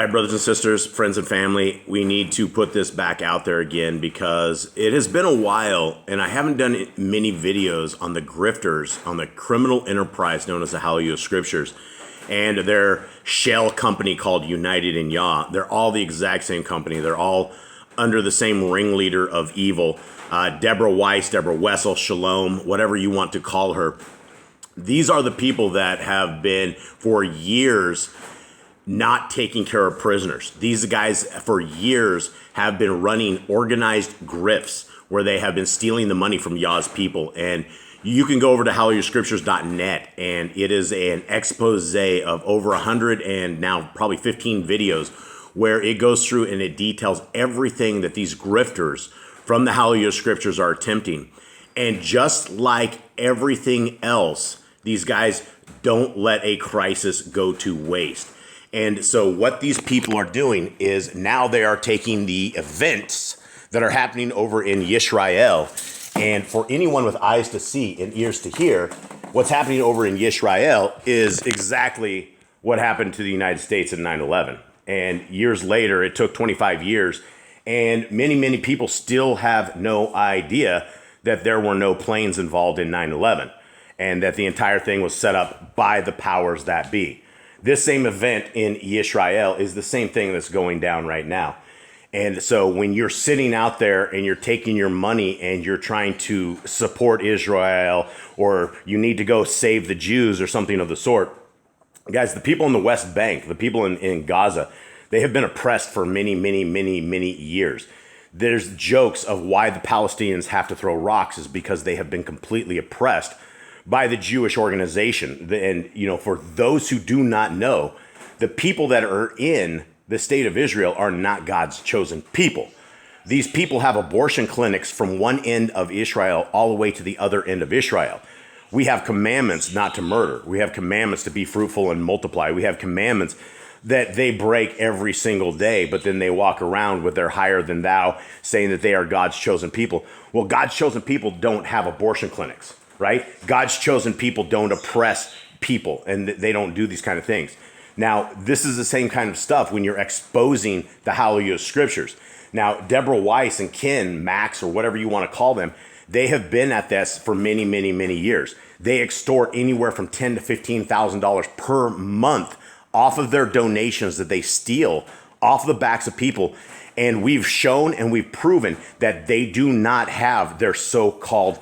right, brothers and sisters, friends and family, we need to put this back out there again because it has been a while and I haven't done many videos on the grifters, on the criminal enterprise known as the HalleluYah Scriptures and their shell company called United in Yah. They're all the exact same company. They're all under the same ringleader of evil. Deborah Weiss, Deborah Wessel, Shalom, whatever you want to call her. These are the people that have been for years not taking care of prisoners. These guys for years have been running organized grifts where they have been stealing the money from Yah's people. And you can go over to HalleluYahScriptures.net and it is an expose of over 100 and now probably 15 videos where it goes through and it details everything that these grifters from the HalleluYah Scriptures are attempting. And just like everything else, these guys don't let a crisis go to waste. And so what these people are doing is now they are taking the events that are happening over in Yisrael. And for anyone with eyes to see and ears to hear, what's happening over in Yisrael is exactly what happened to the United States in 9/11. And years later, it took 25 years. And many, many people still have no idea that there were no planes involved in 9/11 and that the entire thing was set up by the powers that be. This same event in Yisrael is the same thing that's going down right now. And so when you're sitting out there and you're taking your money and you're trying to support Israel or you need to go save the Jews or something of the sort, guys, the people in the West Bank, the people in Gaza, they have been oppressed for many, many, many, many years. There's jokes of why the Palestinians have to throw rocks is because they have been completely oppressed by the Jewish organization. And, you know, for those who do not know, the people that are in the state of Israel are not God's chosen people. These people have abortion clinics from one end of Israel all the way to the other end of Israel. We have commandments not to murder. We have commandments to be fruitful and multiply. We have commandments that they break every single day, but then they walk around with their higher than thou saying that they are God's chosen people. Well, God's chosen people don't have abortion clinics. Right? God's chosen people don't oppress people and they don't do these kind of things. Now, this is the same kind of stuff when you're exposing the HalleluYah Scriptures. Now, Deborah Weiss and Ken, Max, or whatever you want to call them, they have been at this for many, many, many years. They extort anywhere from $10,000 to $15,000 per month off of their donations that they steal off the backs of people. And we've shown and we've proven that they do not have their so-called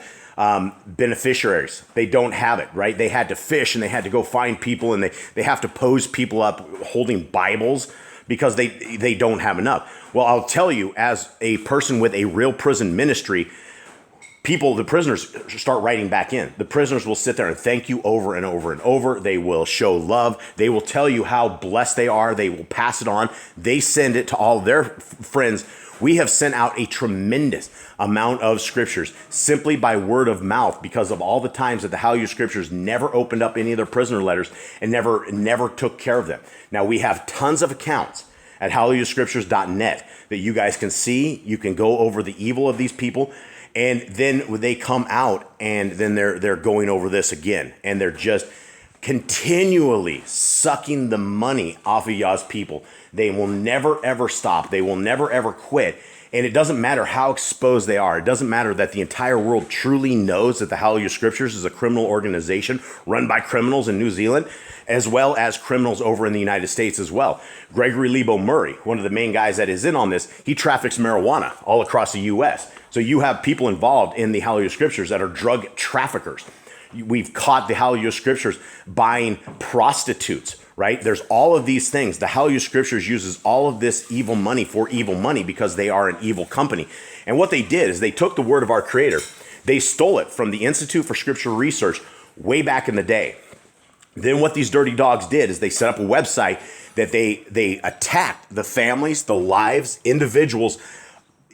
beneficiaries. They don't have it, right? They had to fish and they had to go find people and they have to pose people up holding Bibles because they don't have enough. Well, I'll tell you, as a person with a real prison ministry, the prisoners start writing back in. The prisoners will sit there and thank you over and over and over. They will show love. They will tell you how blessed they are. They will pass it on. They send it to all their friends. We have sent out a tremendous amount of scriptures simply by word of mouth because of all the times that the HalleluYah Scriptures never opened up any of their prisoner letters and never took care of them. Now, we have tons of accounts at HalleluYahScriptures.net that you guys can see. You can go over the evil of these people. And then they come out and then they're going over this again. And they're just continually sucking the money off of Yah's people. They will never, ever stop. They will never, ever quit. And it doesn't matter how exposed they are. It doesn't matter that the entire world truly knows that the HalleluYah Scriptures is a criminal organization run by criminals in New Zealand, as well as criminals over in the United States as well. Gregory Lebo Murray, one of the main guys that is in on this, he traffics marijuana all across the U.S. So you have people involved in the HalleluYah Scriptures that are drug traffickers. We've caught the HalleluYah Scriptures buying prostitutes, right? There's all of these things. The HalleluYah Scriptures uses all of this evil money for evil money because they are an evil company. And what they did is they took the word of our Creator. They stole it from the Institute for Scriptural Research way back in the day. Then what these dirty dogs did is they set up a website that they attacked the families, the lives, individuals.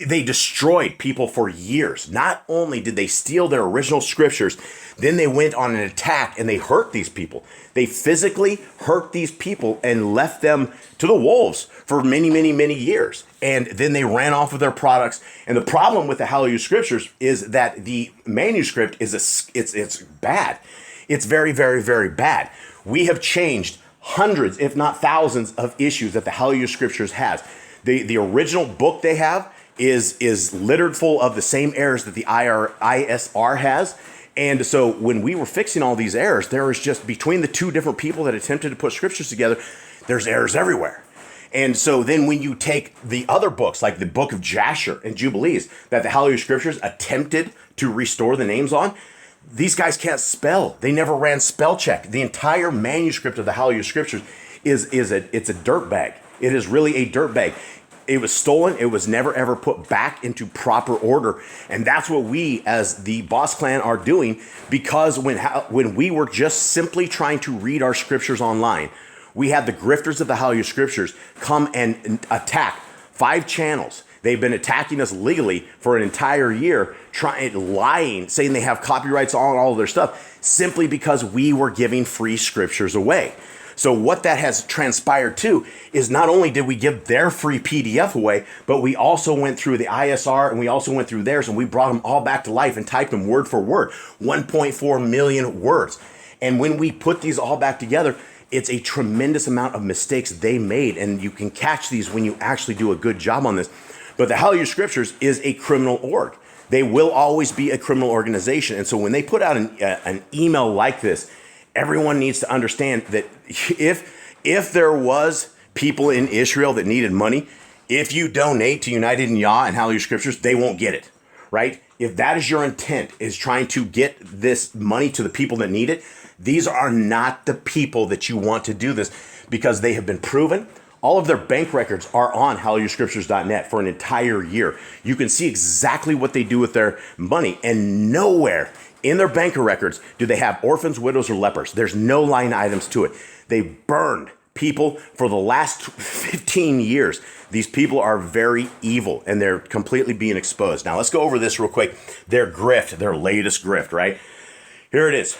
They destroyed people for years. Not only did they steal their original scriptures, then they went on an attack and they hurt these people. They physically hurt these people and left them to the wolves for many, many, many years. And then they ran off with their products. And the problem with the HalleluYah Scriptures is that the manuscript it's bad. It's very, very, very bad. We have changed hundreds, if not thousands, of issues that the HalleluYah Scriptures has. The original book they have is littered full of the same errors that the ISR has. And so when we were fixing all these errors, there was just, between the two different people that attempted to put scriptures together, there's errors everywhere. And so then when you take the other books, like the book of Jasher and Jubilees, that the HalleluYah Scriptures attempted to restore the names on, these guys can't spell. They never ran spell check. The entire manuscript of the HalleluYah Scriptures it's a dirt bag. It is really a dirt bag. It was stolen. It was never ever put back into proper order. And that's what we as the Boss Clan are doing, because when we were just simply trying to read our scriptures online, we had the grifters of the HalleluYah Scriptures come and attack 5 channels. They've been attacking us legally for an entire year, lying, saying they have copyrights on all of their stuff, simply because we were giving free scriptures away. So what that has transpired too is not only did we give their free PDF away, but we also went through the ISR and we also went through theirs, and we brought them all back to life and typed them word for word, 1.4 million words. And when we put these all back together, it's a tremendous amount of mistakes they made, and you can catch these when you actually do a good job on this. But the HalleluYah Scriptures is a criminal org. They will always be a criminal organization. And so when they put out an email like this, everyone needs to understand that if there was people in Israel that needed money, if you donate to United in Yah and HalleluYah Scriptures, they won't get it, right? If that is your intent, is trying to get this money to the people that need it, these are not the people that you want to do this, because they have been proven. All of their bank records are on HalleluYahScriptures.net for an entire year. You can see exactly what they do with their money, and nowhere in their banker records do they have orphans, widows, or lepers. There's no line items to it. They burned people for the last 15 years. These people are very evil, and they're completely being exposed. Now, let's go over this real quick. Their grift, their latest grift, right? Here it is.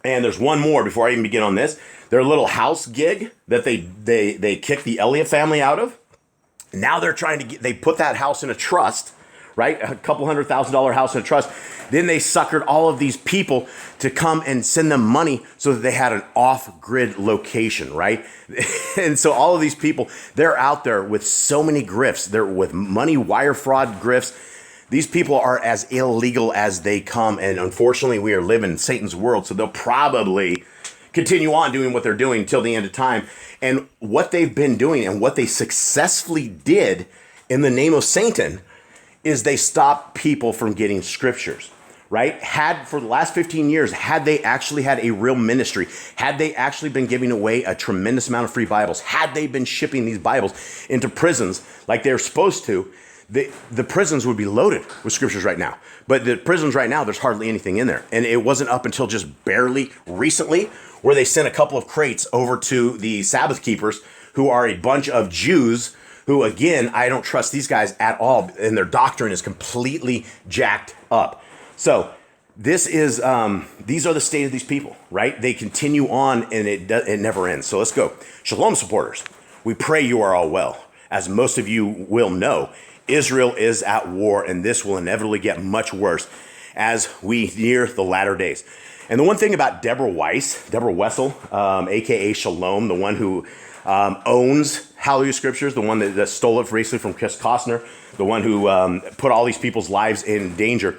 And there's one more before I even begin on this. Their little house gig that they kicked the Elliott family out of. Now they're trying to they put that house in a trust, right? A couple $100,000 house in a trust. Then they suckered all of these people to come and send them money so that they had an off-grid location, right? And so all of these people, they're out there with so many grifts. They're with money wire fraud grifts. These people are as illegal as they come. And unfortunately, we are living in Satan's world. So they'll probably continue on doing what they're doing until the end of time. And what they've been doing and what they successfully did in the name of Satan is they stopped people from getting scriptures, right? For the last 15 years, had they actually had a real ministry, had they actually been giving away a tremendous amount of free Bibles, had they been shipping these Bibles into prisons like they're supposed to, the prisons would be loaded with scriptures right now. But the prisons right now, there's hardly anything in there. And it wasn't up until just barely recently where they sent a couple of crates over to the Sabbath keepers, who are a bunch of Jews who, again, I don't trust these guys at all. And their doctrine is completely jacked up. So this is, these are the state of these people, right? They continue on, and it never ends. So let's go. Shalom, supporters. We pray you are all well. As most of you will know, Israel is at war, and this will inevitably get much worse as we near the latter days. And the one thing about Deborah Wessel, a.k.a. Shalom, the one who owns HalleluYah Scriptures, the one that stole it recently from Chris Costner, the one who put all these people's lives in danger,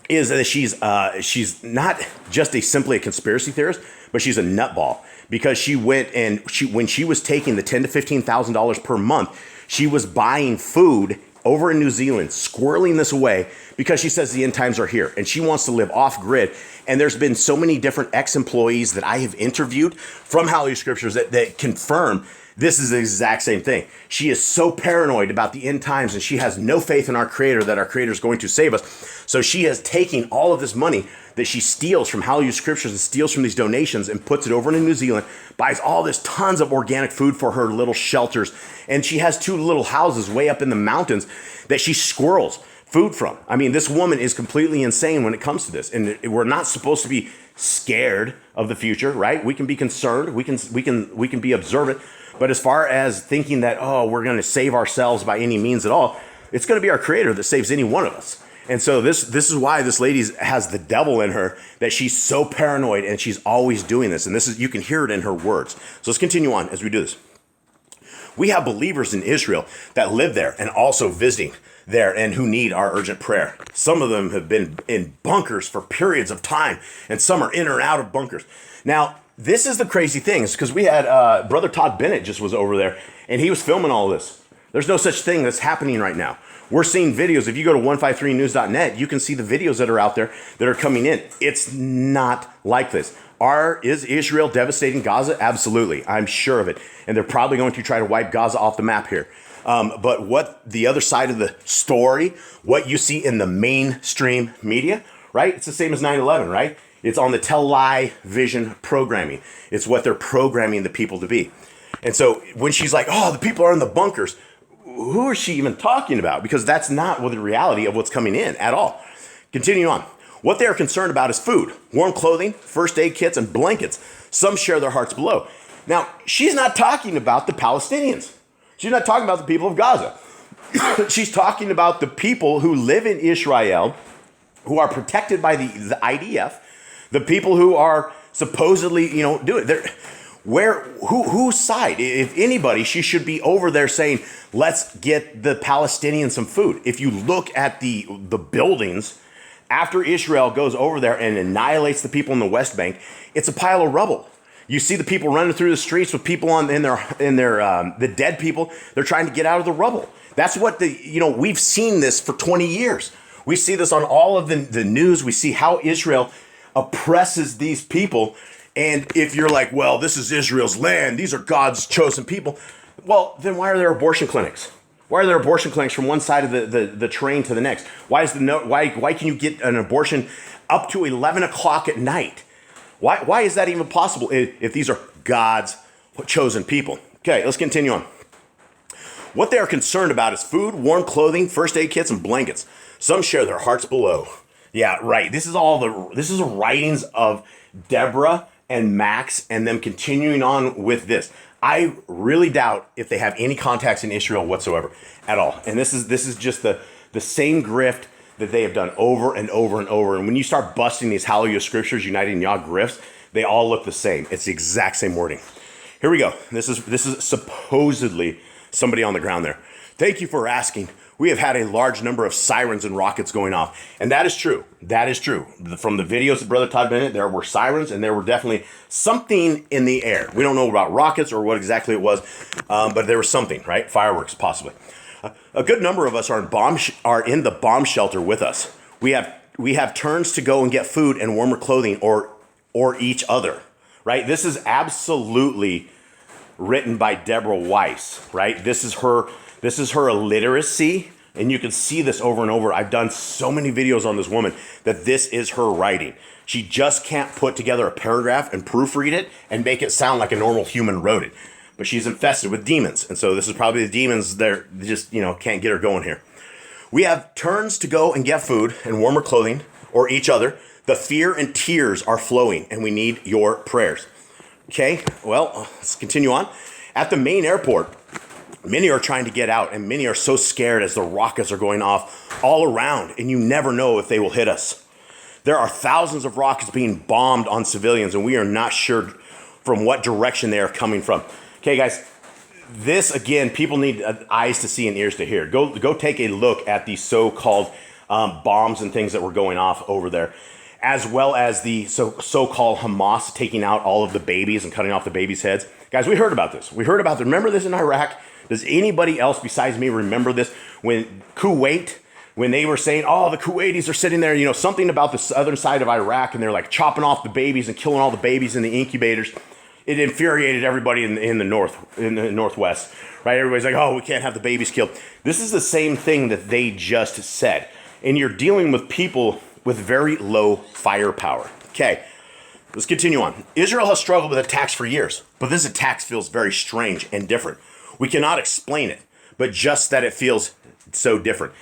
is that she's not just simply a conspiracy theorist, but she's a nutball, because she went and when she was taking the $10,000 to $15,000 per month, she was buying food over in New Zealand, squirreling this away, because she says the end times are here and she wants to live off grid. And there's been so many different ex-employees that I have interviewed from HalleluYah Scriptures that confirm this is the exact same thing. She is so paranoid about the end times, and she has no faith in our Creator, that our Creator is going to save us. So she is taking all of this money that she steals from HalleluYah Scriptures and steals from these donations and puts it over in New Zealand, buys all this tons of organic food for her little shelters. And she has 2 little houses way up in the mountains that she squirrels food from. I mean, this woman is completely insane when it comes to this. And we're not supposed to be scared of the future, right? We can be concerned. We can be observant. But as far as thinking that, we're going to save ourselves by any means at all, it's going to be our Creator that saves any one of us. And so this is why this lady has the devil in her, that she's so paranoid and she's always doing this. And this is, you can hear it in her words. So let's continue on as we do this. We have believers in Israel that live there and also visiting there and who need our urgent prayer. Some of them have been in bunkers for periods of time, and some are in or out of bunkers. Now, this is the crazy thing, is because we had Brother Todd Bennett just was over there, and he was filming all this. There's no such thing that's happening right now. We're seeing videos. If you go to 153news.net, you can see the videos that are out there that are coming in. It's not like this. Is Israel devastating Gaza? Absolutely. I'm sure of it. And they're probably going to try to wipe Gaza off the map here. But what the other side of the story, what you see in the mainstream media, right? It's the same as 9/11, right? It's on the television programming. It's what they're programming the people to be. And so when she's like, oh, the people are in the bunkers, who is she even talking about? Because that's not the reality of what's coming in at all. Continue on. What they are concerned about is food, warm clothing, first aid kits, and blankets. Some share their hearts below. Now, she's not talking about the Palestinians. She's not talking about the people of Gaza. She's talking about the people who live in Israel, who are protected by the IDF, the people who are supposedly, doing it. Whose side? If anybody, she should be over there saying, let's get the Palestinians some food. If you look at the buildings, after Israel goes over there and annihilates the people in the West Bank, it's a pile of rubble. You see the people running through the streets with people in the dead people. They're trying to get out of the rubble. That's what we've seen this for 20 years. We see this on all of the news. We see how Israel oppresses these people. And if you're like, well, this is Israel's land, these are God's chosen people, well, then why are there abortion clinics? Why are there abortion clinics from one side of the train to the next? Why can you get an abortion up to 11 o'clock at night? Why is that even possible if these are God's chosen people? Okay, let's continue on. What they are concerned about is food, warm clothing, first aid kits, and blankets. Some share their hearts below. Yeah, right. This is the writings of Deborah and Max, and them continuing on with this. I really doubt if they have any contacts in Israel whatsoever at all. And this is just the same grift that they have done over and over and over. And when you start busting these HalleluYah Scriptures, Uniting Yah grifts, they all look the same. It's the exact same wording. Here we go. This is supposedly somebody on the ground there. Thank you for asking. We have had a large number of sirens and rockets going off. And that is true. That is true. From the videos of Brother Todd Bennett, there were sirens and there were definitely something in the air. We don't know about rockets or what exactly it was, but there was something, right? Fireworks, possibly. A good number of us are in the bomb shelter with us. We have turns to go and get food and warmer clothing or each other, right? This is absolutely written by Deborah Weiss, right? This is her illiteracy, and you can see this over and over. I've done so many videos on this woman that this is her writing. She just can't put together a paragraph and proofread it and make it sound like a normal human wrote it. But she's infested with demons, and so this is probably the demons that just can't get her going here. We have turns to go and get food and warmer clothing or each other. The fear and tears are flowing, and we need your prayers. Okay, well, let's continue on. At the main airport, many are trying to get out, and many are so scared as the rockets are going off all around, and you never know if they will hit us. There are thousands of rockets being bombed on civilians, and we are not sure from what direction they are coming from. Okay, guys, this, again, people need eyes to see and ears to hear. Go take a look at the so-called bombs and things that were going off over there, as well as the so-called Hamas taking out all of the babies and cutting off the babies' heads. Guys, we heard about this. Remember this in Iraq? Does anybody else besides me remember this? When Kuwait, when they were saying, oh, the Kuwaitis are sitting there, something about the southern side of Iraq, and they're like chopping off the babies and killing all the babies in the incubators. It infuriated everybody in the northwest, right? Everybody's like, oh, we can't have the babies killed. This is the same thing that they just said. And you're dealing with people with very low firepower. Okay, let's continue on. Israel has struggled with attacks for years, but this attack feels very strange and different. We cannot explain it, but just that it feels so different.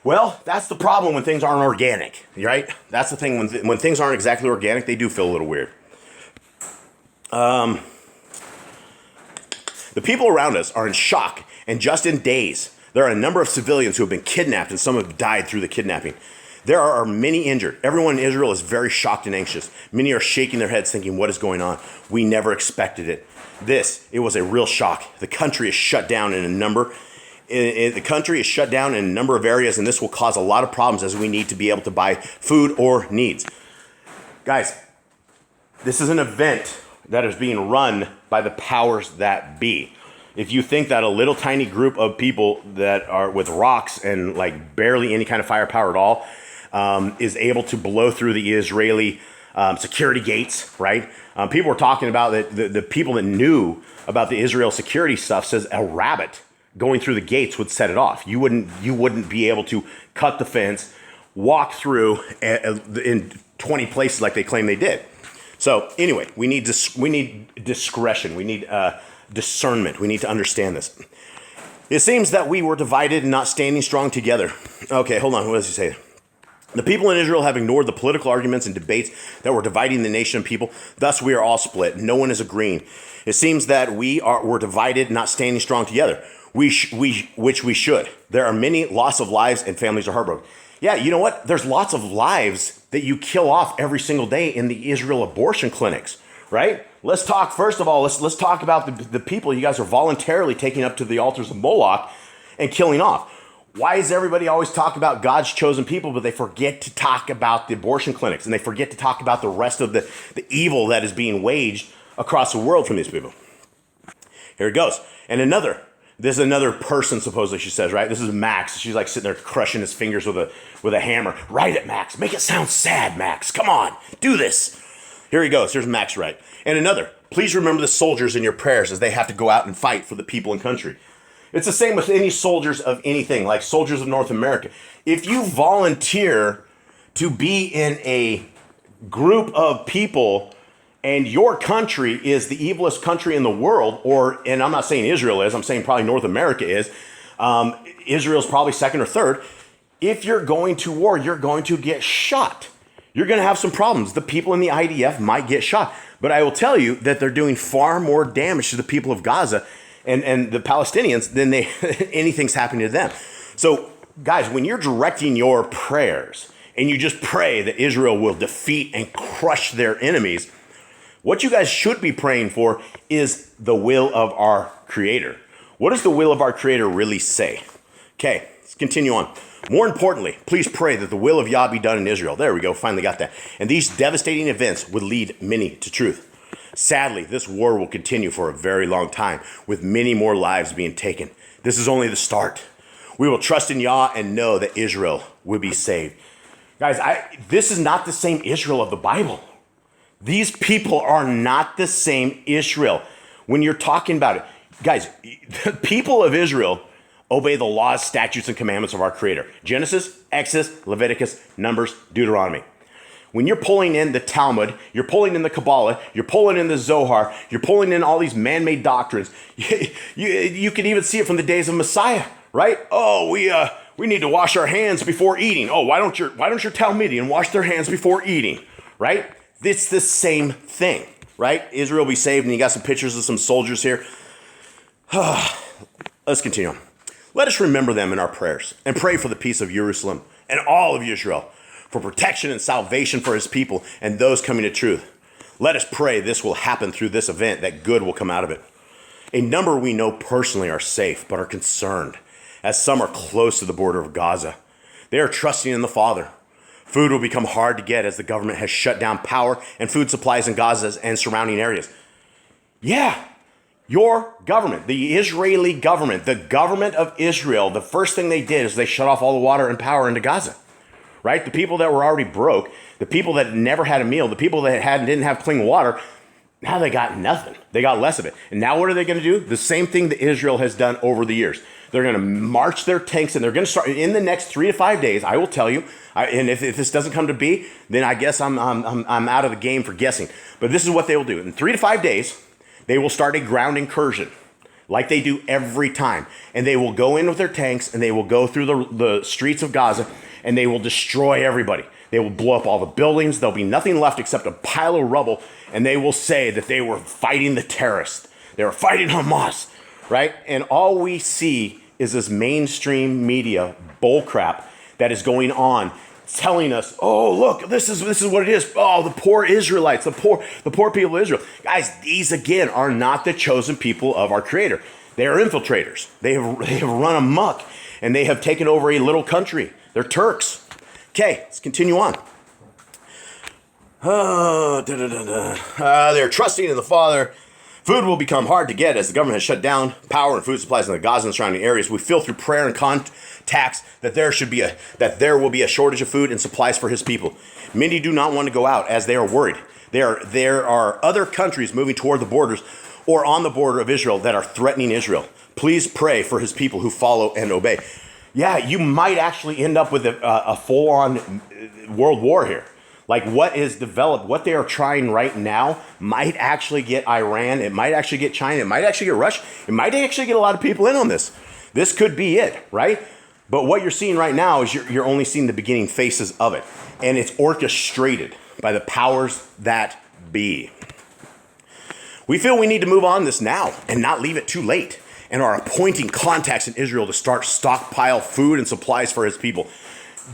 Well, that's the problem when things aren't organic, right? That's the thing. When things aren't exactly organic, they do feel a little weird. The people around us are in shock, and just in days, There are a number of civilians who have been kidnapped, and some have died through the kidnapping. There are many injured. Everyone in Israel is very shocked and anxious. Many are shaking their heads thinking, what is going on? We never expected it. It was a real shock. The country is shut down in a number of areas, and this will cause a lot of problems as we need to be able to buy food or needs. Guys, this is an event that is being run by the powers that be. If you think that a little tiny group of people that are with rocks and like barely any kind of firepower at all is able to blow through the Israeli security gates, right? People were talking about that the people that knew about the Israel security stuff says a rabbit going through the gates would set it off. You wouldn't be able to cut the fence, walk through in 20 places like they claim they did. So anyway, we need discretion. We need discernment. We need to understand this. It seems that we were divided and not standing strong together. Okay, hold on. What does he say? The people in Israel have ignored the political arguments and debates that were dividing the nation and people. Thus, we are all split. No one is agreeing. It seems that we're divided, not standing strong together, which we should. There are many loss of lives and families are heartbroken. Yeah, you know what? There's lots of lives that you kill off every single day in the Israel abortion clinics, right? Let's talk, first of all, let's talk about the people you guys are voluntarily taking up to the altars of Moloch and killing off. Why does everybody always talk about God's chosen people, but they forget to talk about the abortion clinics, and they forget to talk about the rest of the evil that is being waged across the world from these people? Here it goes. And this is another person, supposedly, she says, right? This is Max. She's like sitting there crushing his fingers with a hammer. Write it, Max. Make it sound sad, Max. Come on. Do this. Here he goes. Here's Max, right? And another. Please remember the soldiers in your prayers as they have to go out and fight for the people and country. It's the same with any soldiers of anything, like soldiers of North America. If you volunteer to be in a group of people and your country is the evilest country in the world, and I'm not saying Israel is, I'm saying probably North America is, Israel's probably second or third. If you're going to war, you're going to get shot. You're going to have some problems. The people in the IDF might get shot. But I will tell you that they're doing far more damage to the people of Gaza and the Palestinians than anything's happening to them. So, guys, when you're directing your prayers and you just pray that Israel will defeat and crush their enemies, what you guys should be praying for is the will of our Creator. What does the will of our Creator really say? Okay, let's continue on. More importantly, please pray that the will of Yah be done in Israel. There we go, finally got that. And these devastating events would lead many to truth. Sadly, this war will continue for a very long time, with many more lives being taken. This is only the start. We will trust in Yah and know that Israel will be saved. Guys, this is not the same Israel of the Bible. These people are not the same Israel. When you're talking about it, guys, the people of Israel obey the laws, statutes, and commandments of our Creator. Genesis, Exodus, Leviticus, Numbers, Deuteronomy. When you're pulling in the Talmud, you're pulling in the Kabbalah, you're pulling in the Zohar, you're pulling in all these man-made doctrines. You can even see it from the days of Messiah, right? Oh, we need to wash our hands before eating. Oh, why don't your Talmudian wash their hands before eating, right? It's the same thing, right? Israel will be saved, and you got some pictures of some soldiers here. Let's continue on. Let us remember them in our prayers and pray for the peace of Jerusalem and all of Israel, for protection and salvation for his people and those coming to truth. Let us pray this will happen through this event, that good will come out of it. A number we know personally are safe, but are concerned, as some are close to the border of Gaza. They are trusting in the Father. Food will become hard to get as the government has shut down power and food supplies in Gaza and surrounding areas. Yeah, your government, the Israeli government, the government of Israel, the first thing they did is they shut off all the water and power into Gaza. Right? The people that were already broke, the people that never had a meal, the people that didn't have clean water, now they got nothing. They got less of it. And now what are they going to do? The same thing that Israel has done over the years. They're going to march their tanks, and they're going to start in the next 3 to 5 days. I will tell you, and if this doesn't come to be, then I guess I'm out of the game for guessing. But this is what they will do. In 3 to 5 days, they will start a ground incursion, like they do every time. And they will go in with their tanks, and they will go through the streets of Gaza, and they will destroy everybody. They will blow up all the buildings. There'll be nothing left except a pile of rubble, and they will say that they were fighting the terrorists. They were fighting Hamas, right? And all we see is this mainstream media bullcrap that is going on, telling us, oh, look, this is what it is. Oh, the poor Israelites, the poor people of Israel. Guys, these again are not the chosen people of our Creator. They are infiltrators. They have run amok, and they have taken over a little country. They're Turks. Okay, let's continue on. They're trusting in the Father. Food will become hard to get as the government has shut down power and food supplies in the Gaza and surrounding areas. We feel through prayer and contacts that there will be a shortage of food and supplies for his people. Many do not want to go out as they are worried. There are other countries moving toward the borders or on the border of Israel that are threatening Israel. Please pray for his people who follow and obey. Yeah, you might actually end up with a full-on world war here. Like what is developed, what they are trying right now might actually get Iran. It might actually get China. It might actually get Russia. It might actually get a lot of people in on this. This could be it, right? But what you're seeing right now is you're only seeing the beginning phases of it. And it's orchestrated by the powers that be. We feel we need to move on this now and not leave it too late, and are appointing contacts in Israel to start stockpile food and supplies for his people.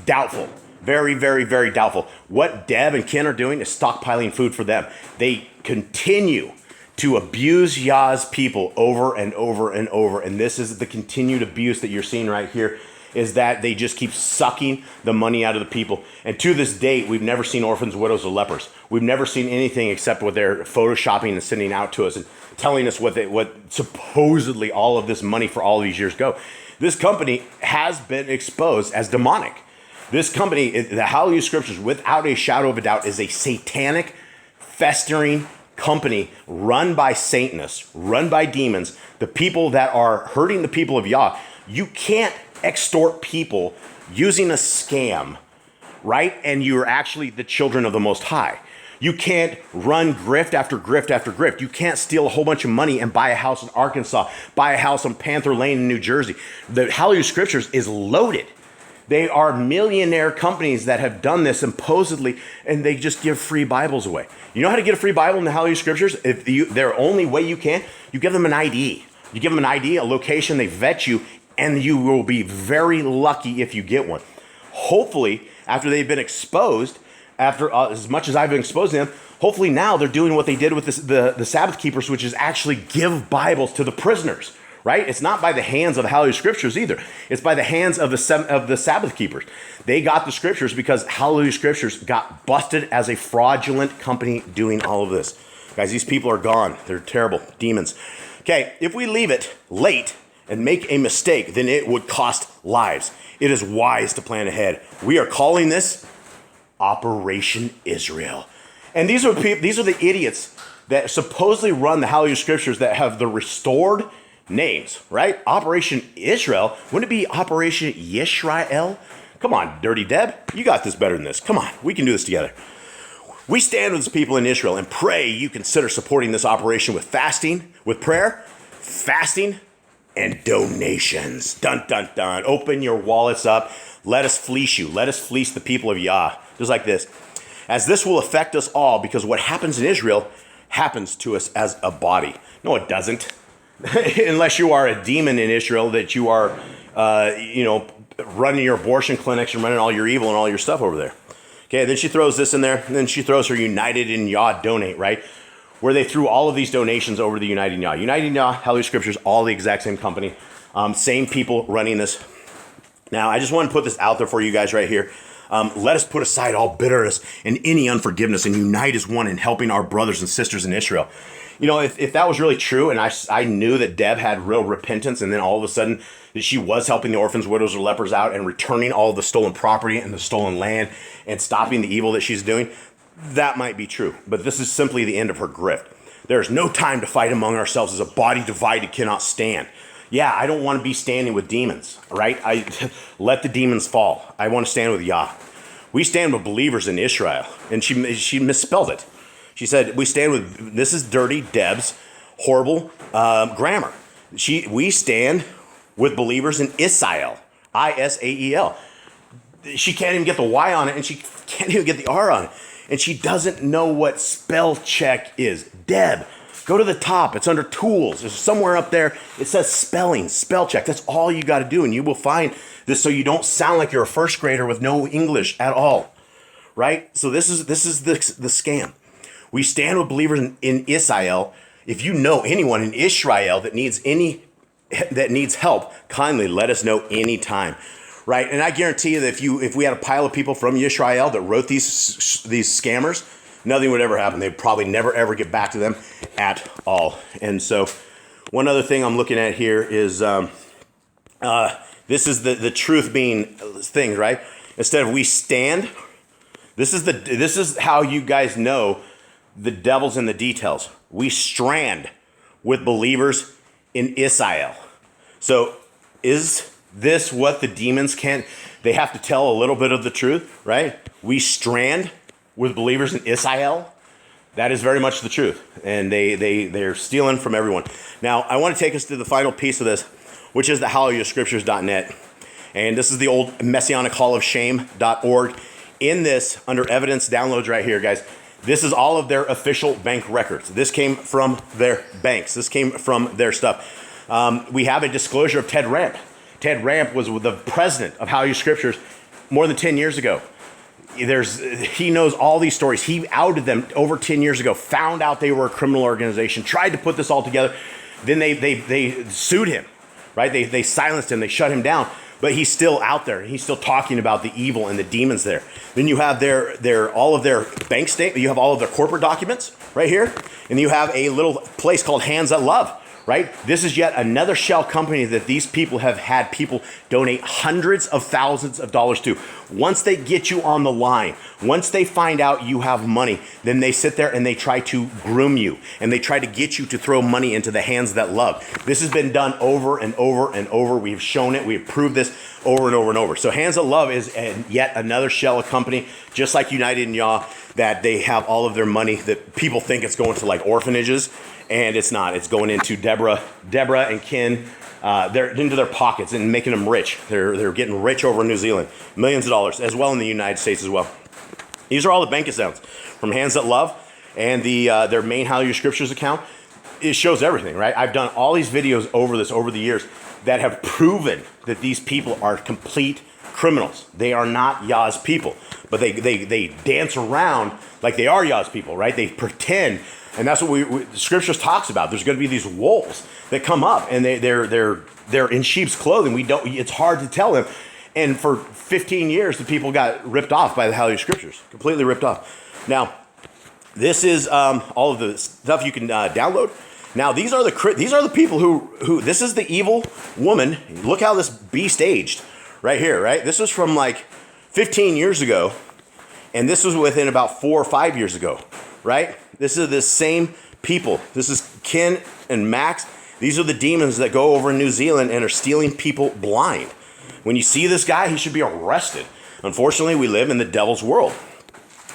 Doubtful. Very, very, very doubtful. What Deb and Ken are doing is stockpiling food for them. They continue to abuse Yah's people over and over and over. And this is the continued abuse that you're seeing right here, is that they just keep sucking the money out of the people. And to this date, we've never seen orphans, widows, or lepers. We've never seen anything except what they're photoshopping and sending out to us and telling us what supposedly all of this money for all of these years go. This company has been exposed as demonic. This company, the HalleluYah Scriptures, without a shadow of a doubt, is a satanic, festering company run by Satanists, run by demons, the people that are hurting the people of Yah. You can't extort people using a scam, right? And you're actually the children of the Most High. You can't run grift after grift after grift. You can't steal a whole bunch of money and buy a house in Arkansas, buy a house on Panther Lane in New Jersey. The HalleluYah Scriptures is loaded. They are millionaire companies that have done this supposedly, and they just give free Bibles away. You know how to get a free Bible in the HalleluYah Scriptures? Their only way you can, you give them an ID. You give them an ID, a location, they vet you, and you will be very lucky if you get one. Hopefully, after they've been exposed, after as much as I've been exposed to them, hopefully now they're doing what they did with the Sabbath keepers, which is actually give Bibles to the prisoners. Right? It's not by the hands of the HalleluYah Scriptures either. It's by the hands of the Sabbath keepers. They got the Scriptures because HalleluYah Scriptures got busted as a fraudulent company doing all of this. Guys, these people are gone. They're terrible demons. Okay, if we leave it late and make a mistake, then it would cost lives. It is wise to plan ahead. We are calling this Operation Israel. And these are the idiots that supposedly run the HalleluYah Scriptures that have the restored names, right? Operation Israel. Wouldn't it be Operation Yisrael? Come on, Dirty Deb. You got this better than this. Come on, we can do this together. We stand with the people in Israel and pray you consider supporting this operation with fasting, with prayer, fasting, and donations. Dun, dun, dun. Open your wallets up. Let us fleece you. Let us fleece the people of Yah. Just like this. As this will affect us all, because what happens in Israel happens to us as a body. No, it doesn't. Unless you are a demon in Israel, that you are, running your abortion clinics and running all your evil and all your stuff over there. Okay, then she throws this in there, and then she throws her United in Yah donate, right? Where they threw all of these donations over to the United in Yah. United in Yah, HalleluYah Scriptures, all the exact same company, same people running this. Now, I just want to put this out there for you guys right here. Let us put aside all bitterness and any unforgiveness and unite as one in helping our brothers and sisters in Israel. You know, if that was really true, and I knew that Deb had real repentance, and then all of a sudden that she was helping the orphans, widows, or lepers out and returning all the stolen property and the stolen land and stopping the evil that she's doing, that might be true. But this is simply the end of her grift. There is no time to fight among ourselves as a body divided cannot stand. Yeah, I don't want to be standing with demons, right? Let the demons fall. I want to stand with Yah. We stand with believers in Israel. And she misspelled it. She said, we stand with, this is Dirty Deb's horrible grammar. We stand with believers in Isael, Isael. She can't even get the Y on it, and she can't even get the R on it. And she doesn't know what spell check is. Deb, Go to the top. It's under tools. There's somewhere up there. It says spelling, spell check. That's all you got to do. And you will find this so you don't sound like you're a first grader with no English at all. Right? So this is the scam. We stand with believers in Israel. If you know anyone in Israel that needs help, kindly let us know anytime. Right? And I guarantee you that if we had a pile of people from Israel that wrote these scammers, nothing would ever happen. They'd probably never, ever get back to them at all. And so one other thing I'm looking at here is this is the truth being things, right? Instead of we stand, this is how you guys know the devil's in the details. We strand with believers in Israel. So is this what the demons can? They have to tell a little bit of the truth, right? We strand with believers in Israel. That is very much the truth. And they're stealing from everyone. Now, I want to take us to the final piece of this, which is the HalleluYahScriptures.net. And this is the old Messianic Hall of Shame.org. In this, under evidence downloads right here, guys, this is all of their official bank records. This came from their banks. This came from their stuff. We have a disclosure of Ted Ramp. Ted Ramp was the president of HalleluYah Scriptures more than 10 years ago. He knows all these stories. He outed them over 10 years ago, found out they were a criminal organization, tried to put this all together. Then they sued him, right? They silenced him. They shut him down. But he's still out there. He's still talking about the evil and the demons there. Then you have all of their bank statement. You have all of their corporate documents right here. And you have a little place called Hands That Love. Right? This is yet another shell company that these people have had people donate hundreds of thousands of dollars to. Once they get you on the line, once they find out you have money, then they sit there and they try to groom you and they try to get you to throw money into the hands that love. This has been done over and over and over. We've shown it. We've proved this over and over and over. So Hands That Love is yet another shell company, just like United and Yah, that they have all of their money that people think it's going to like orphanages. And it's not. It's going into Deborah and Ken. They're into their pockets and making them rich. They're getting rich over in New Zealand, millions of dollars, as well in the United States as well. These are all the bank accounts from Hands That Love and their main HalleluYah Scriptures account. It shows everything, right? I've done all these videos over the years that have proven that these people are complete criminals. They are not Yah's people, but they dance around like they are Yah's people, right? They pretend. And that's what the Scriptures talks about. There's going to be these wolves that come up, and they're in sheep's clothing. It's hard to tell them. And for 15 years, the people got ripped off by the HalleluYah Scriptures, completely ripped off. Now, this is all of the stuff you can download. Now, these are the people who this is the evil woman. Look how this beast aged right here, right? This was from like 15 years ago, and this was within about 4 or 5 years ago, right? This is the same people. This is Ken and Max. These are the demons that go over in New Zealand and are stealing people blind. When you see this guy, he should be arrested. Unfortunately, we live in the devil's world.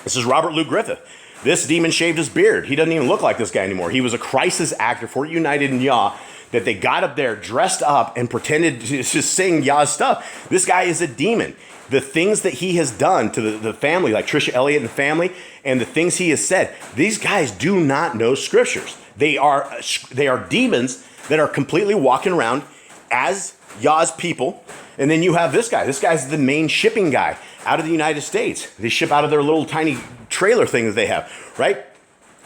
This is Robert Lou Griffith. This demon shaved his beard. He doesn't even look like this guy anymore. He was a crisis actor for United and Yah that they got up there, dressed up, and pretended to just sing Yah's stuff. This guy is a demon. The things that he has done to the family, like Trisha Elliott and the family, and the things he has said, these guys do not know Scriptures. They are demons that are completely walking around as Yah's people. And then you have this guy. This guy's the main shipping guy out of the United States. They ship out of their little tiny trailer thing that they have, right?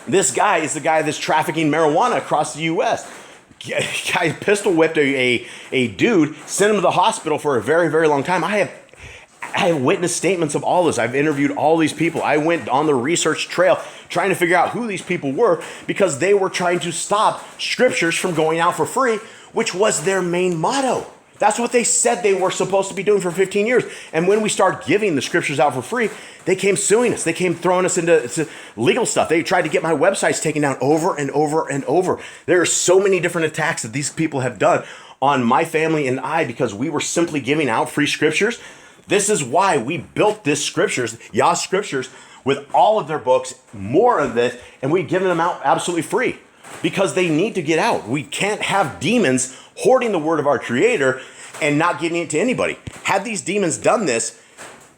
This guy is the guy that's trafficking marijuana across the U.S. Guy pistol whipped a dude, sent him to the hospital for a very, very long time. I have witness statements of all this. I've interviewed all these people. I went on the research trail trying to figure out who these people were because they were trying to stop Scriptures from going out for free, which was their main motto. That's what they said they were supposed to be doing for 15 years. And when we start giving the Scriptures out for free, they came suing us. They came throwing us into legal stuff. They tried to get my websites taken down over and over and over. There are so many different attacks that these people have done on my family and I because we were simply giving out free Scriptures. This is why we built this Scriptures, Yah Scriptures, with all of their books, more of this, and we've given them out absolutely free because they need to get out. We can't have demons hoarding the word of our Creator and not giving it to anybody. Had these demons done this,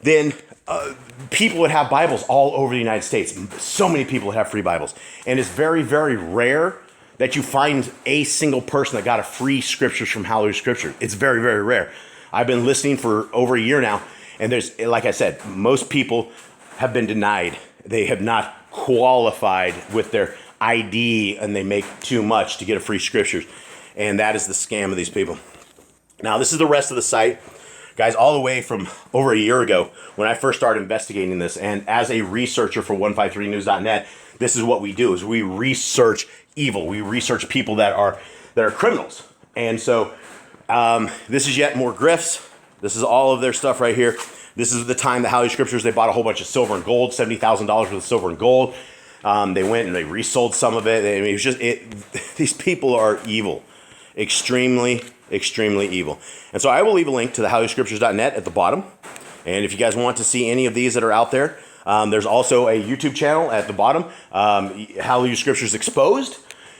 then people would have Bibles all over the United States. So many people would have free Bibles. And it's very, very rare that you find a single person that got a free scriptures from HalleluYah Scriptures. It's very, very rare. I've been listening for over a year now, and there's, like I said, most people have been denied. They have not qualified with their ID, and they make too much to get a free scriptures. And that is the scam of these people. Now, this is the rest of the site. Guys, all the way from over a year ago when I first started investigating this, and as a researcher for 153news.net, this is what we do, is we research evil. We research people that are criminals. And so this is yet more grifts. This is all of their stuff right here. This is the time that HalleluYah Scriptures, they bought a whole bunch of silver and gold, $70,000 worth of silver and gold. They went and they resold some of it. I mean, it was just, these people are evil. Extremely, extremely evil. And so I will leave a link to the HalleluYahScriptures.net at the bottom. And if you guys want to see any of these that are out there, there's also a YouTube channel at the bottom, HalleluYah Scriptures Exposed.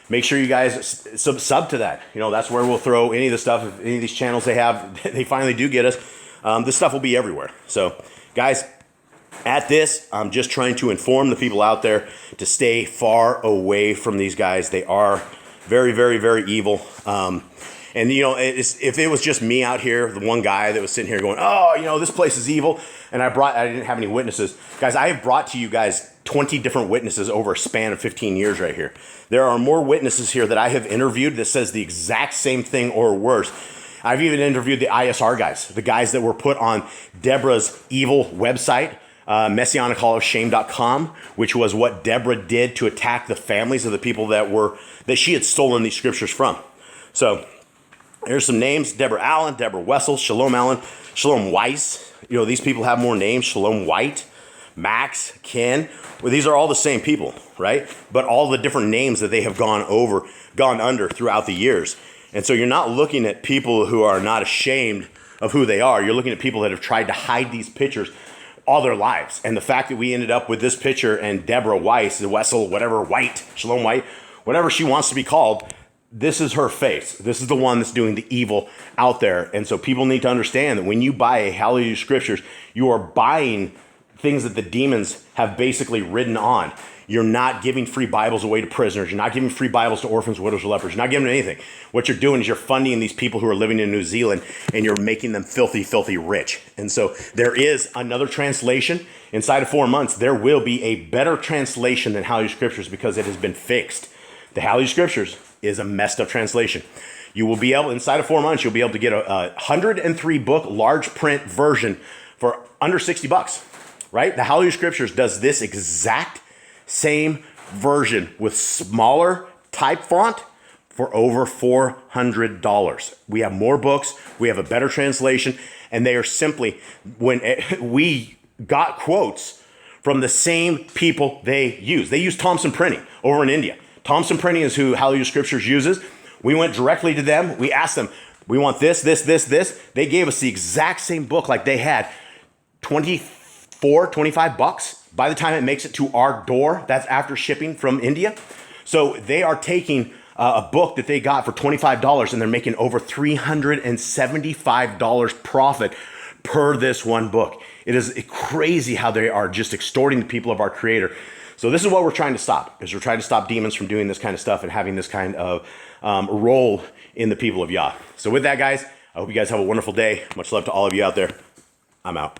Make sure you guys sub to that. You know, that's where we'll throw any of the stuff. If any of these channels they have, they finally do get us. This stuff will be everywhere. So, guys, at this, I'm just trying to inform the people out there to stay far away from these guys. They are very, very, very evil. And, you know, if it was just me out here, the one guy that was sitting here going, oh, you know, this place is evil, and I didn't have any witnesses. Guys, I have brought to you guys 20 different witnesses over a span of 15 years right here. There are more witnesses here that I have interviewed that says the exact same thing or worse. I've even interviewed the ISR guys, the guys that were put on Deborah's evil website, messianichallofshame.com, which was what Deborah did to attack the families of the people that she had stolen these scriptures from. So here's some names: Deborah Allen, Deborah Wessel, Shalom Allen, Shalom Weiss. You know, these people have more names: Shalom White, Max, Ken. Well, these are all the same people, right? But all the different names that they have gone under throughout the years. And so you're not looking at people who are not ashamed of who they are. You're looking at people that have tried to hide these pictures all their lives. And the fact that we ended up with this picture and Deborah Weiss, Wessel, whatever, White, Shalom White, whatever she wants to be called, this is her face. This is the one that's doing the evil out there. And so people need to understand that when you buy a HalleluYah Scriptures, you are buying things that the demons have basically ridden on. You're not giving free Bibles away to prisoners. You're not giving free Bibles to orphans, widows, or lepers. You're not giving them anything. What you're doing is you're funding these people who are living in New Zealand, and you're making them filthy, filthy rich. And so there is another translation. Inside of 4 months, there will be a better translation than HalleluYah Scriptures because it has been fixed. The HalleluYah Scriptures is a messed up translation. You will be able, inside of 4 months, you'll be able to get a 103 book large print version for under $60, right? The HalleluYah Scriptures does this exact same version with smaller type font for over $400. We have more books, we have a better translation, and they are simply, when we got quotes from the same people they use. They use Thompson Printing over in India. Thompson Printing is who HalleluYah Scriptures uses. We went directly to them. We asked them, we want this, this, this, this. They gave us the exact same book like they had, $25. By the time it makes it to our door, that's after shipping from India. So they are taking a book that they got for $25 and they're making over $375 profit per this one book. It is crazy how they are just extorting the people of our Creator. So this is what we're trying to stop, is we're trying to stop demons from doing this kind of stuff and having this kind of role in the people of Yah. So with that, guys, I hope you guys have a wonderful day. Much love to all of you out there. I'm out.